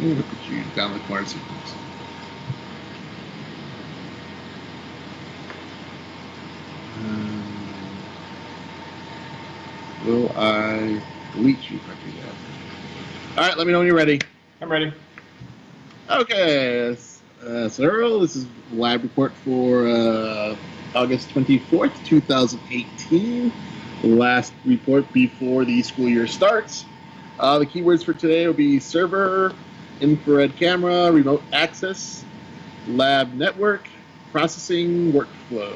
Look at you down the corner sequence. Will I delete you if I do that? All right, let me know when you're ready. I'm ready. Okay, so Earl, this is lab report for August 24th, 2018. The last report before the school year starts. The keywords for today will be server, infrared camera, remote access, lab network, processing, workflow.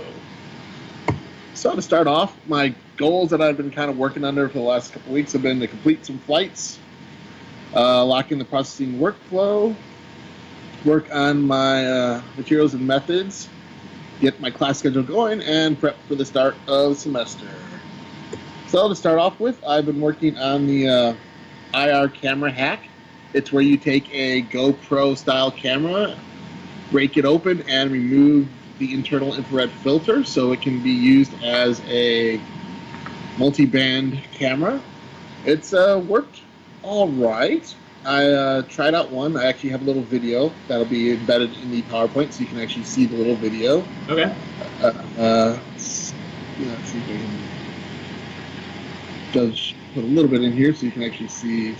So to start off, my goals that I've been kind of working under for the last couple weeks have been to complete some flights, lock in the processing workflow, work on my materials and methods, get my class schedule going, and prep for the start of the semester. So to start off with, I've been working on the IR camera hack. It's where you take a GoPro style camera, break it open, and remove the internal infrared filter so it can be used as a multi-band camera. It's worked all right. I tried out one. I actually have a little video that'll be embedded in the PowerPoint so you can actually see the little video. Okay. Let's see if I can just put a little bit in here so you can actually see.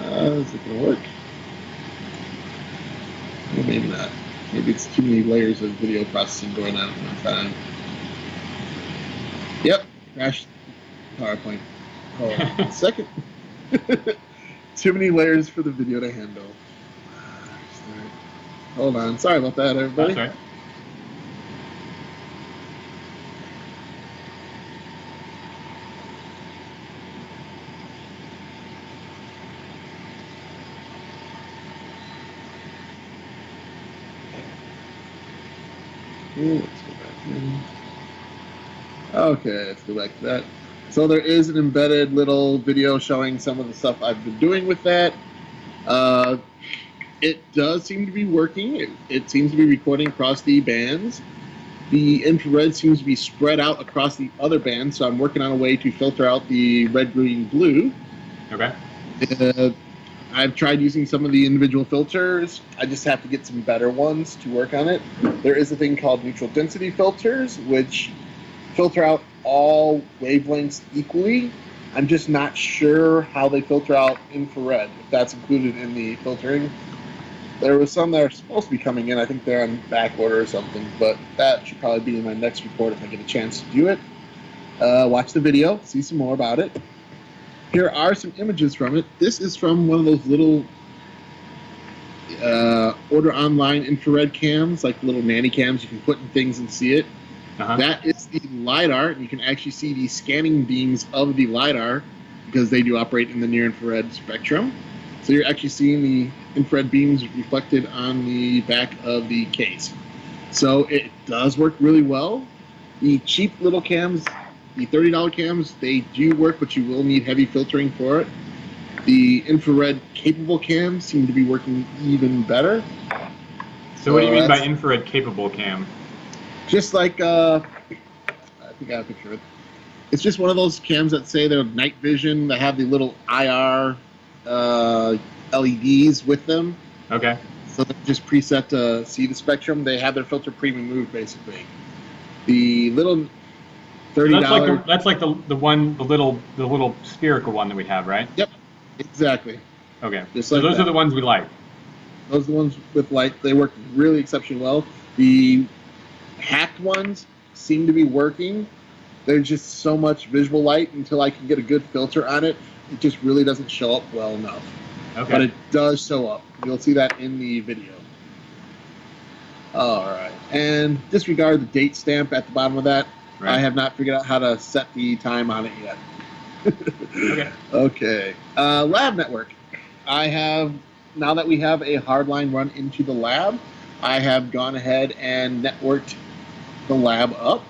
Is it going to work? Well, maybe not. Maybe it's too many layers of video processing going on at one time. Yep, crashed PowerPoint. Hold on a second. Too many layers for the video to handle. Hold on. Sorry about that, everybody. That's right. Let's go back in. Okay, let's go back to that. So there is an embedded little video showing some of the stuff I've been doing with that. It does seem to be working. It seems to be recording across the bands. The infrared seems to be spread out across the other bands, so I'm working on a way to filter out the red, green, blue. Okay. I've tried using some of the individual filters. I just have to get some better ones to work on it. There is a thing called neutral density filters, which filter out all wavelengths equally. I'm just not sure how they filter out infrared, if that's included in the filtering. There was some that are supposed to be coming in. I think they're on back order or something, but that should probably be in my next report if I get a chance to do it. Watch the video, see some more about it. Here are some images from it. This is from one of those little order online infrared cams, like little nanny cams you can put in things and see it. That is the LiDAR, and you can actually see the scanning beams of the LiDAR because they do operate in the near-infrared spectrum. So you're actually seeing the infrared beams reflected on the back of the case. So it does work really well. The cheap little cams, the $30 cams, they do work, but you will need heavy filtering for it. The infrared capable cams seem to be working even better. So what do you mean by infrared capable cam? Just like, I think I have a picture of it. It's just one of those cams that say they're night vision, that have the little IR LEDs with them. Okay. So they're just preset to see the spectrum. They have their filter pre-removed, basically. The little $30. That's like the little spherical one that we have, right? Yep, exactly. Okay. Just so like those that. are the ones we like. Those are the ones with light. They work really exceptionally well. The hacked ones seem to be working. There's just so much visual light until I can get a good filter on it. It just really doesn't show up well enough. Okay. But it does show up. You'll see that in the video. All right. And disregard the date stamp at the bottom of that. Right. I have not figured out how to set the time on it yet. Okay. Okay. Lab network. Now that we have a hardline run into the lab, I have gone ahead and networked the lab up.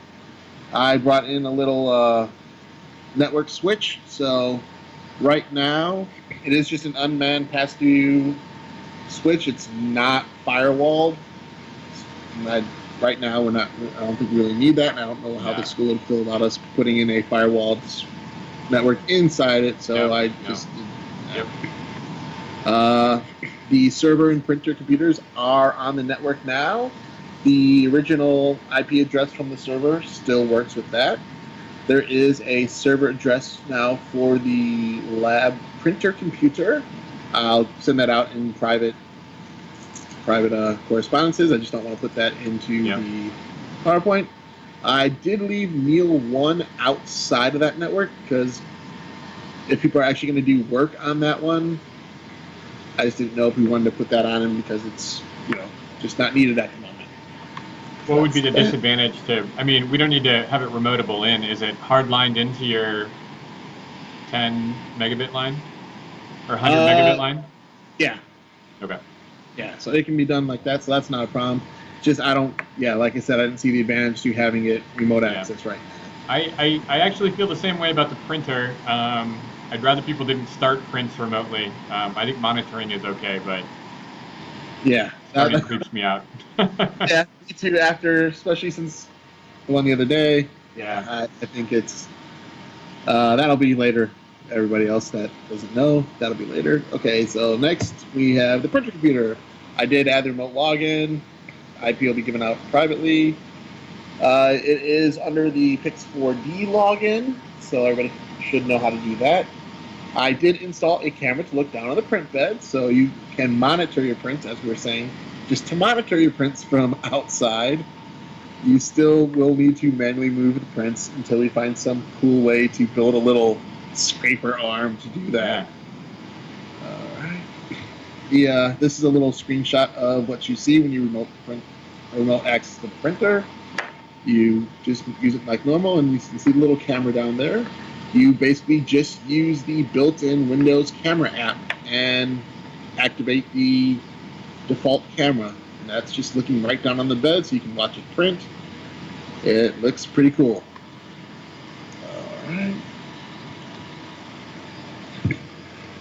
I brought in a little network switch. So right now, it is just an unmanned pass-through switch. It's not firewalled. Right now, I don't think we really need that, and I don't know how the school would feel about us putting in a firewalled network inside it. So I just did that. The server and printer computers are on the network now. The original IP address from the server still works with that. There is a server address now for the lab printer computer. I'll send that out in private correspondences. I just don't want to put that into the PowerPoint. I did leave Neil 1 outside of that network because if people are actually going to do work on that one, I just didn't know if we wanted to put that on him because it's, just not needed at the moment. What would be the disadvantage to, I mean, we don't need to have it remotable in. Is it hard-lined into your 10 megabit line or 100 megabit line? Yeah. Okay. Yeah, so it can be done like that, so that's not a problem. Just like I said, I didn't see the advantage to having it remote access right now. I actually feel the same way about the printer. I'd rather people didn't start prints remotely. I think monitoring is okay, but starting creeps me out. Yeah, me too. Especially since the one the other day. Yeah, I think it's that'll be later. Everybody else that doesn't know, that'll be later. Okay, so next we have the printer computer. I did add the remote login. IP will be given out privately. It is under the Pix4D login, so everybody should know how to do that. I did install a camera to look down on the print bed, so you can monitor your prints, as we were saying. Just to monitor your prints from outside, you still will need to manually move the prints until we find some cool way to build a little scraper arm to do that. Alright. This is a little screenshot of what you see when you remote access the printer. You just use it like normal, and you can see the little camera down there. You basically just use the built-in Windows camera app and activate the default camera. And that's just looking right down on the bed so you can watch it print. It looks pretty cool.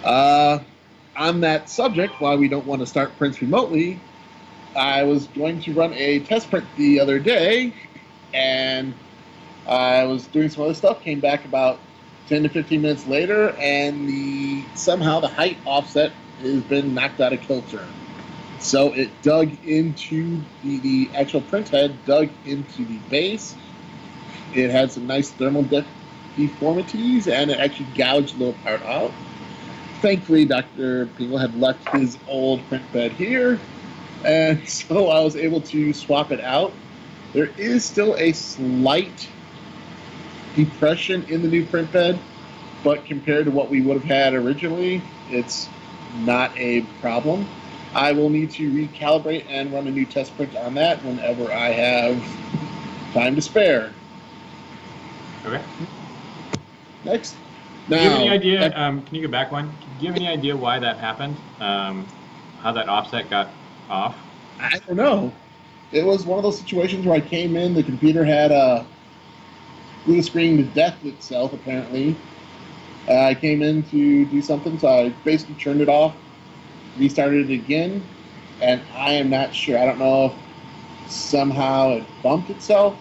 Alright. On that subject, while we don't want to start prints remotely, I was going to run a test print the other day, and I was doing some other stuff, came back about 10 to 15 minutes later, and somehow the height offset has been knocked out of kilter. So it dug into the actual print head, dug into the base. It had some nice thermal deformities, and it actually gouged a little part out. Thankfully, Dr. Pingle had left his old print bed here, and so I was able to swap it out. There is still a slight depression in the new print bed, but compared to what we would have had originally, it's not a problem. I will need to recalibrate and run a new test print on that whenever I have time to spare. Okay. Next. Do you have any idea, can you go back one? Do you have any idea why that happened? How that offset got off? I don't know. It was one of those situations where I came in, the computer had blue screen to death itself, apparently. I came in to do something, so I basically turned it off, restarted it again, and I am not sure. I don't know if somehow it bumped itself.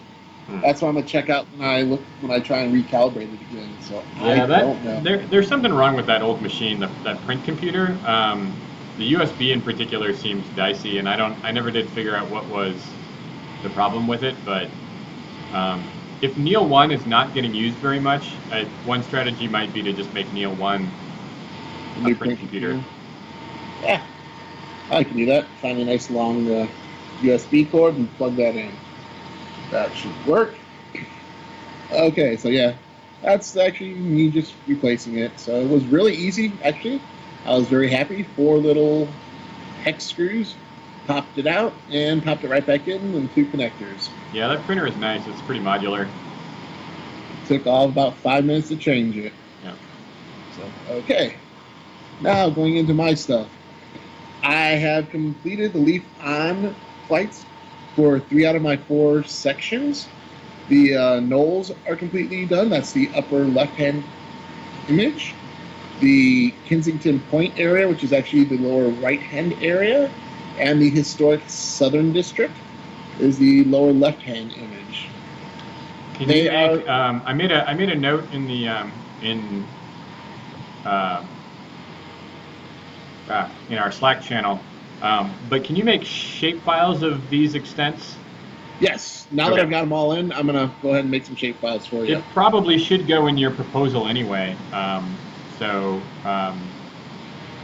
That's why I'm gonna check out when I try and recalibrate it again. So yeah, I don't know. There's something wrong with that old machine, that print computer. The USB in particular seems dicey, and I never did figure out what was the problem with it. But if Neil 1 is not getting used very much, one strategy might be to just make Neil 1 a print computer. Yeah, I can do that. Find a nice long USB cord and plug that in. That should work. Okay, so yeah, that's actually me just replacing it. So it was really easy, actually. I was very happy. 4 little hex screws, popped it out, and popped it right back in with 2 connectors. Yeah, that printer is nice. It's pretty modular. Took all about 5 minutes to change it. Yeah. So, okay. Now, going into my stuff. I have completed the Leaf On flights for 3 out of my 4 sections. The Knolls are completely done. That's the upper left-hand image. The Kensington Point area, which is actually the lower right-hand area, and the historic Southern District is the lower left-hand image. Can you make, I made a note in the in our Slack channel. But can you make shape files of these extents? Yes. Now that Okay. I've got them all in, I'm gonna go ahead and make some shape files for you. It probably should go in your proposal anyway.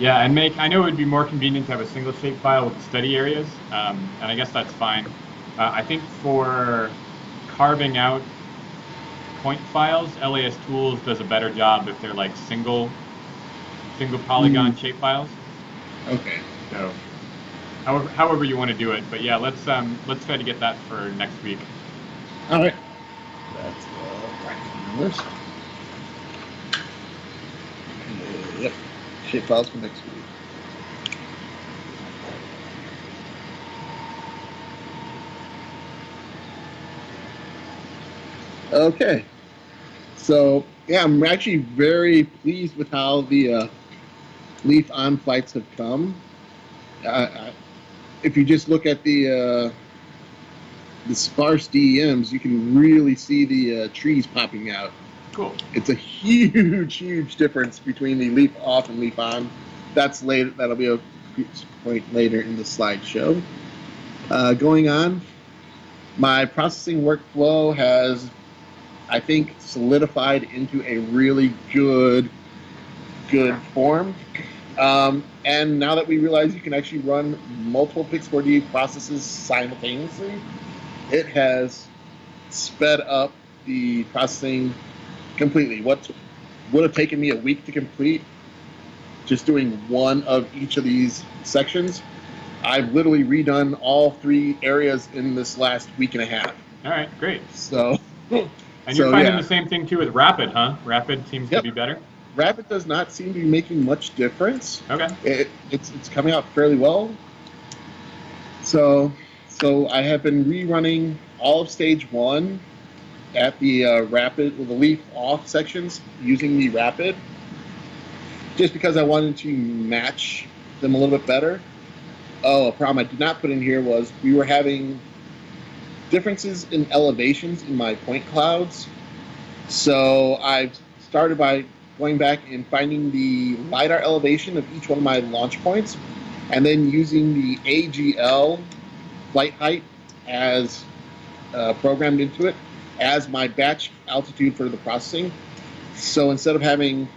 Yeah, and I know it would be more convenient to have a single shape file with the study areas, and I guess that's fine. I think for carving out point files, LAS Tools does a better job if they're like single polygon shape files. Okay. So, however you want to do it, but yeah, let's try to get that for next week. All right. That's the list. Yep. Shape files for next week. Okay. So yeah, I'm actually very pleased with how the Leaf on flights have come. If you just look at the sparse DEMs, you can really see the trees popping out. Cool. It's a huge difference between the leaf off and leaf on. That's later. That'll be a point later in the slideshow. Going on, my processing workflow has, I think, solidified into a really good form. And now that we realize you can actually run multiple Pix4D processes simultaneously, it has sped up the processing completely. What would have taken me a week to complete, just doing one of each of these sections, I've literally redone all 3 areas in this last week and a half. All right, great. So, and you're finding the same thing too with Rapid, huh? Rapid seems to be better. Rapid does not seem to be making much difference. Okay. It's coming out fairly well. So I have been rerunning all of stage 1 at the Rapid with the leaf off sections using the Rapid, just because I wanted to match them a little bit better. Oh, a problem I did not put in here was we were having differences in elevations in my point clouds. So I've started by going back and finding the LiDAR elevation of each one of my launch points, and then using the AGL flight height as programmed into it as my batch altitude for the processing. So instead of having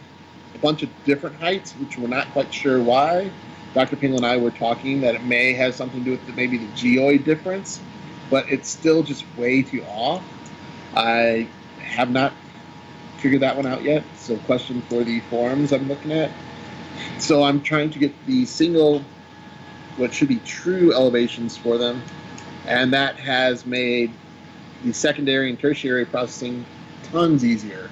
a bunch of different heights, which we're not quite sure why, Dr. Pingle and I were talking that it may have something to do with maybe the geoid difference, but it's still just way too off. I have not figured that one out yet, so question for the forums I'm looking at. So I'm trying to get the single, what should be true elevations for them, and that has made the secondary and tertiary processing tons easier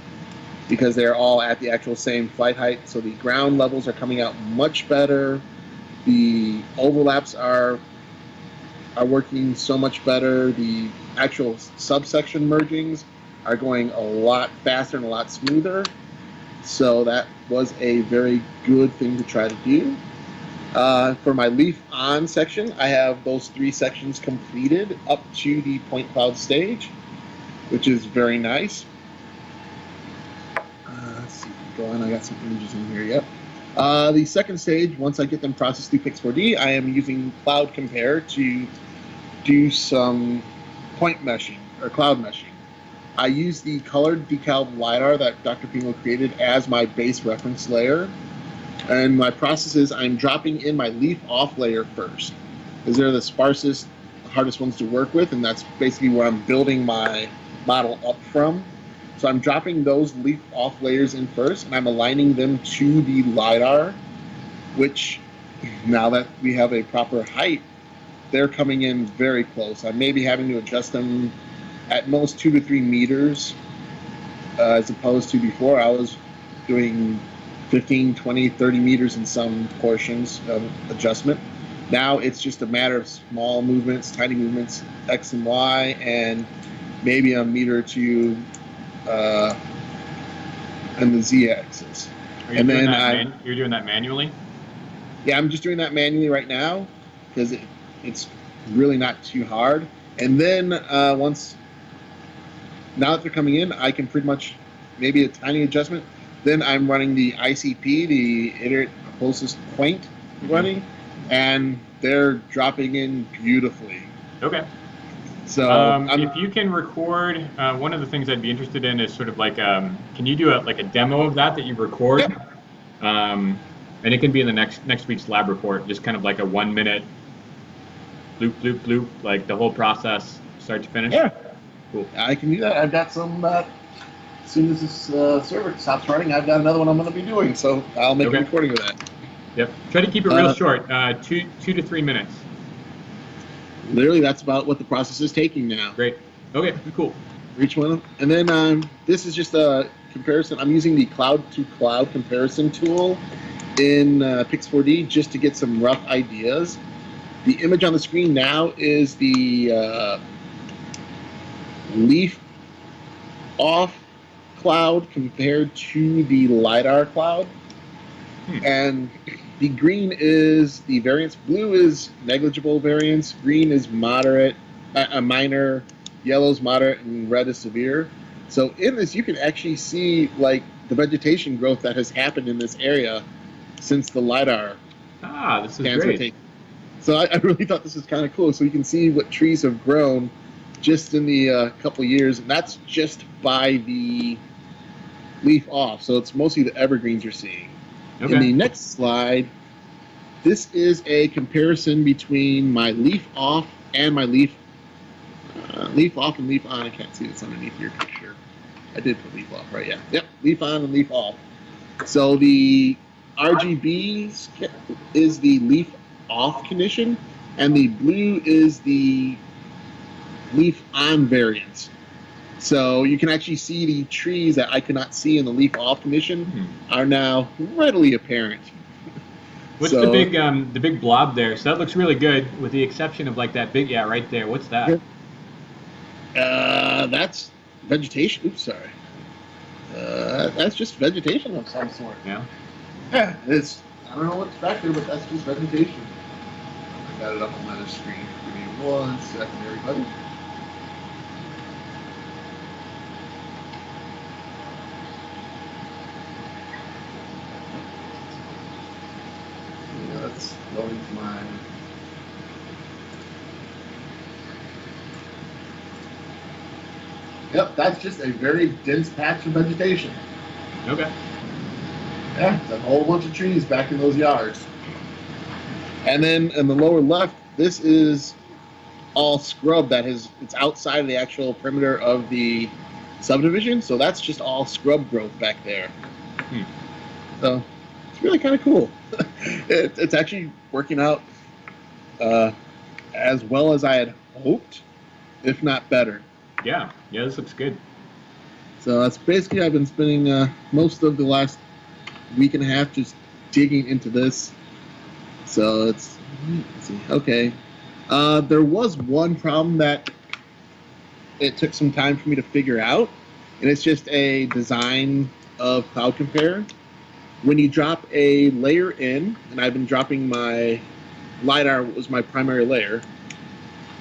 because they're all at the actual same flight height, so the ground levels are coming out much better. The overlaps are working so much better. The actual subsection mergings are going a lot faster and a lot smoother. So that was a very good thing to try to do. For my leaf on section, I have those 3 sections completed up to the point cloud stage, which is very nice. Let's see, go on. I got some images in here. Yep. The second stage, once I get them processed through Pix4D, I am using Cloud Compare to do some point meshing or cloud meshing. I use the colored decaled LiDAR that Dr. Pingle created as my base reference layer. And my process is I'm dropping in my leaf off layer first, because they're the sparsest, hardest ones to work with, and that's basically where I'm building my model up from. So I'm dropping those leaf off layers in first, and I'm aligning them to the LiDAR, which now that we have a proper height, they're coming in very close. I may be having to adjust them at most 2 to 3 meters, as opposed to before I was doing 15, 20, 30 meters in some portions of adjustment. Now it's just a matter of small movements, tiny movements, X and Y, and maybe a meter or 2 and the Z-axis. And then you're doing that manually? Yeah, I'm just doing that manually right now because it's really not too hard. And then now that they're coming in, I can pretty much maybe a tiny adjustment. Then I'm running the ICP, the iterate closest point, running, and they're dropping in beautifully. Okay. So if you can record, one of the things I'd be interested in is sort of like, can you do a demo of that you record? Yep. And it can be in the next week's lab report, just kind of like a 1 minute loop, loop, loop, like the whole process, start to finish. Yeah. Cool. I can do that. I've got some. As soon as this server stops running, I've got another one I'm going to be doing. So I'll make a recording of that. Yep. Try to keep it real short, 2 to 3 minutes. Literally, that's about what the process is taking now. Great. Okay, cool. For each one of them. And then this is just a comparison. I'm using the cloud-to-cloud comparison tool in Pix4D just to get some rough ideas. The image on the screen now is the leaf off cloud compared to the LiDAR cloud. And the green is the variance. Blue is negligible variance. Green is moderate, minor. Yellow is moderate, and red is severe. So in this, you can actually see like the vegetation growth that has happened in this area since the LiDAR. This is great. So I really thought this was kind of cool. So you can see what trees have grown just in the couple of years, and that's just by the leaf off. So it's mostly the evergreens you're seeing. Okay. In the next slide, this is a comparison between my leaf off and my leaf off and leaf on. I can't see this underneath your picture. I did put leaf off, right? Yeah. Yep. Leaf on and leaf off. So the RGB is the leaf off condition, and the blue is the leaf on variance. So you can actually see the trees that I could not see in the leaf off condition are now readily apparent. What's the big blob there? So that looks really good, with the exception of like that big, right there. What's that? That's vegetation. Oops, sorry. That's just vegetation of some sort. Yeah. Yeah, it's. I don't know what's back there, but that's just vegetation. I got it up on my other screen. Give me 1 second, everybody. That's going to my. Yep, that's just a very dense patch of vegetation. Okay. Yeah, it's a whole bunch of trees back in those yards. And then in the lower left, this is all scrub it's outside of the actual perimeter of the subdivision. So that's just all scrub growth back there. So it's really kind of cool. It's actually working out as well as I had hoped, if not better. Yeah, this looks good. So that's basically, I've been spending most of the last week and a half just digging into this. So let's see. Okay. There was one problem that it took some time for me to figure out, and it's just a design of Cloud Compare. When you drop a layer in, and I've been dropping my LiDAR was my primary layer,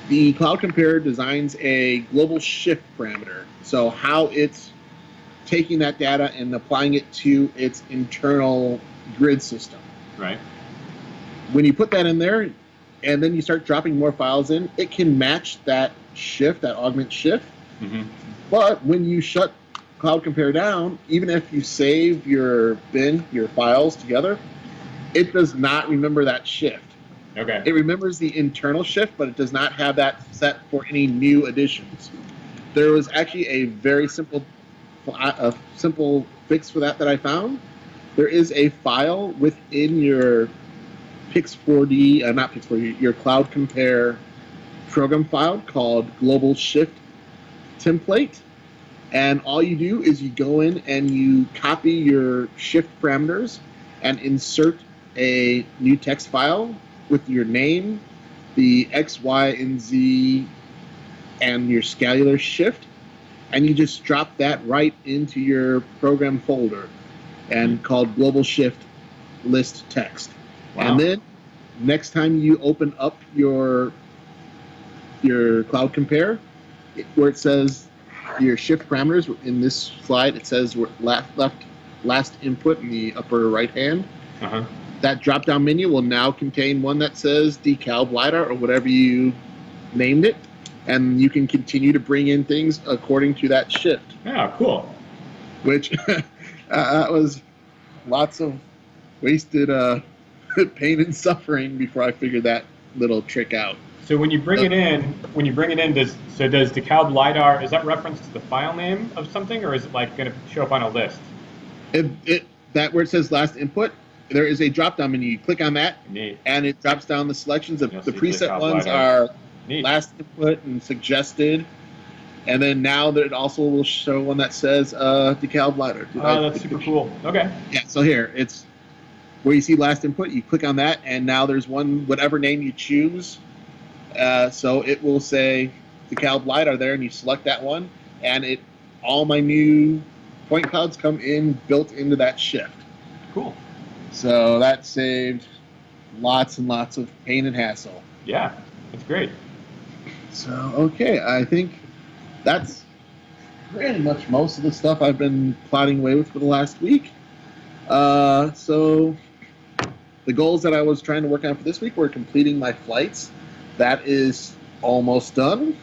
the Cloud Compare designs a global shift parameter. So how it's taking that data and applying it to its internal grid system. Right. When you put that in there, and then you start dropping more files in, it can match that shift, that augment shift. But when you shut Cloud Compare down, even if you save your bin, your files together, it does not remember that shift. Okay. It remembers the internal shift, but it does not have that set for any new additions. There was actually a very simple fix for that I found. There is a file within your Pix4D, not Pix4D, your Cloud Compare program file called Global Shift Template. And all you do is you go in and you copy your shift parameters and insert a new text file with your name, the X, Y, and Z, and your scalar shift. And you just drop that right into your program folder and called Global Shift List Text. Wow. And then next time you open up your Cloud Compare, where it says your shift parameters, in this slide it says last input in the upper right hand. that drop-down menu will now contain one that says DeKalb LiDAR or whatever you named it, and you can continue to bring in things according to that shift. Oh, cool. Which that was lots of wasted pain and suffering before I figured that little trick out. So when you bring it in, does DeKalb LiDAR, is that reference to the file name of something, or is it like going to show up on a list? That where it says last input, there is a drop-down menu. You click on that, Neat. and it drops down the selections. The preset DeKalb ones LiDAR. are Neat. last input and suggested. And then now that it also will show one that says DeKalb LiDAR. Oh, that's super cool. Okay. Yeah, so here, it's where you see last input, you click on that, and now there's one, whatever name you choose. So it will say DeKalb LiDAR there, and you select that one, and all my new point clouds come in built into that shift. Cool. So that saved lots and lots of pain and hassle. Yeah, that's great. So, okay, I think that's pretty much most of the stuff I've been plotting away with for the last week. So the goals that I was trying to work on for this week were completing my flights. That is almost done.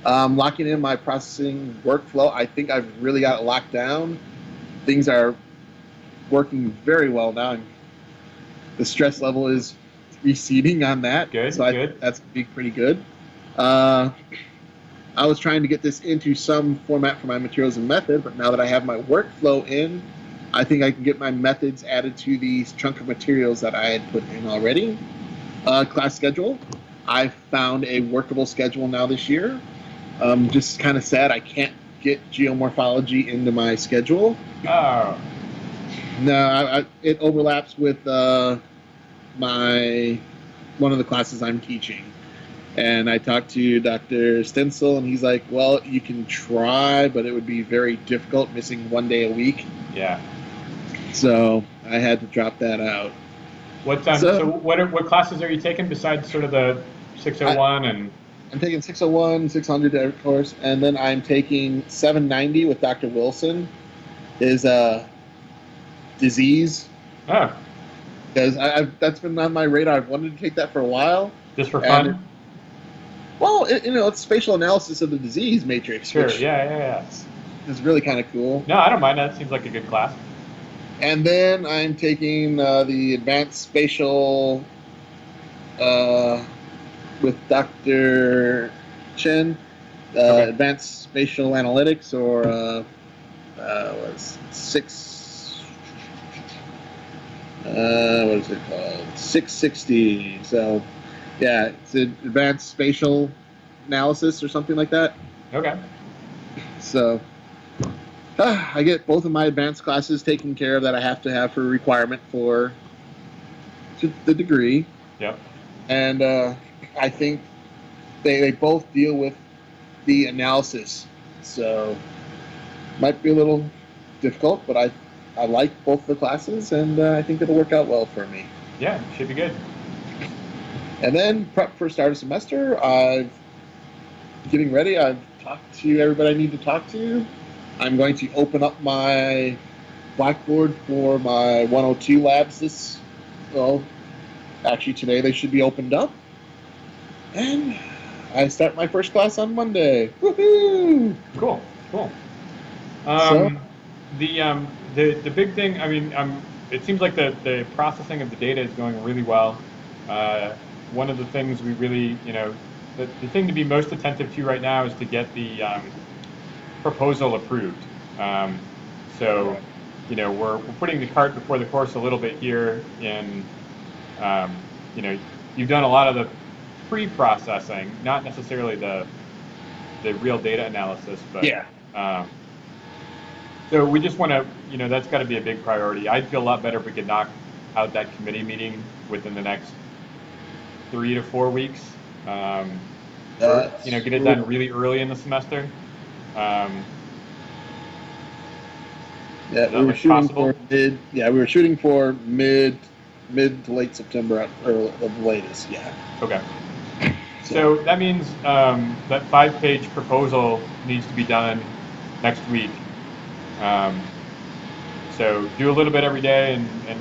Locking in my processing workflow. I think I've really got it locked down. Things are working very well now, and the stress level is receding on that. Good, so good. That's pretty good. I was trying to get this into some format for my materials and method, but now that I have my workflow in, I think I can get my methods added to these chunk of materials that I had put in already. Class schedule. I found a workable schedule now this year. Just kind of sad I can't get geomorphology into my schedule. Oh. No, it overlaps with one of the classes I'm teaching. And I talked to Dr. Stencil, and he's like, well, you can try, but it would be very difficult, missing one day a week. Yeah. So I had to drop that out. What classes are you taking besides sort of the 601 and? I'm taking 601, 600, of course, and then I'm taking 790 with Dr. Wilson. Is disease. Oh. Because that's been on my radar. I've wanted to take that for a while. Just for fun? Well, it's spatial analysis of the disease matrix. Sure, which yeah. It's really kind of cool. No, I don't mind. That seems like a good class. And then I'm taking the advanced spatial with Dr. Chen, Okay. advanced spatial analytics, or what is it called? 660. So, yeah, it's an advanced spatial analysis or something like that. Okay. So, I get both of my advanced classes taken care of that I have to have for requirement for the degree. Yep. And I think they both deal with the analysis. So, might be a little difficult, but I like both the classes, and I think it'll work out well for me. Yeah, should be good. And then prep for start of semester. Getting ready. I've talked to everybody I need to talk to. I'm going to open up my Blackboard for my 102 labs actually today they should be opened up. And I start my first class on Monday. Woohoo! Cool. The big thing, I mean, it seems like the processing of the data is going really well. One of the things we really, the thing to be most attentive to right now is to get the proposal approved. So, we're putting the cart before the horse a little bit here in, you've done a lot of the pre-processing, not necessarily the real data analysis, but yeah. So we just want to, that's got to be a big priority. I'd feel a lot better if we could knock out that committee meeting within the next 3 to 4 weeks. Get it done really early in the semester. Yeah, we were shooting for mid. Yeah, we were shooting for mid to late September, or the latest. Yeah. Okay. So that means that 5-page proposal needs to be done next week. So do a little bit every day and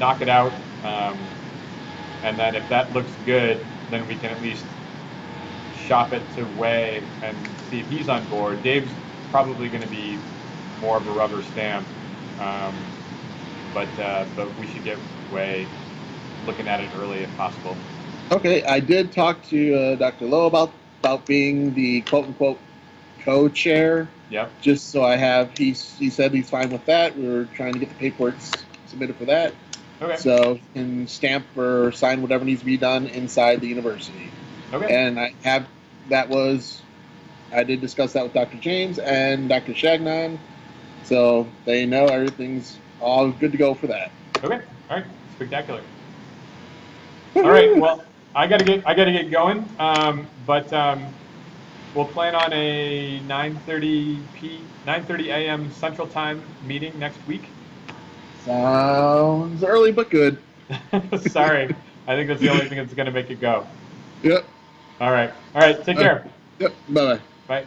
knock it out. And then if that looks good, then we can at least shop it to Way and see if he's on board. Dave's probably going to be more of a rubber stamp, but we should get Way looking at it early if possible. Okay, I did talk to Dr. Lowe about being the quote unquote co-chair. Yep. Just so I have, he said he's fine with that. We were trying to get the paperwork submitted for that. Okay. So he can stamp or sign whatever needs to be done inside the university. Okay. And I did discuss that with Dr. James and Dr. Shagnon, so they know everything's all good to go for that. Okay. All right. Spectacular. All right. Well, I gotta get going. But we'll plan on a 9:30 a.m. Central Time meeting next week. Sounds early but good. Sorry, I think that's the only thing that's gonna make it go. Yep. All right. Take care. Yep. Bye-bye. Bye.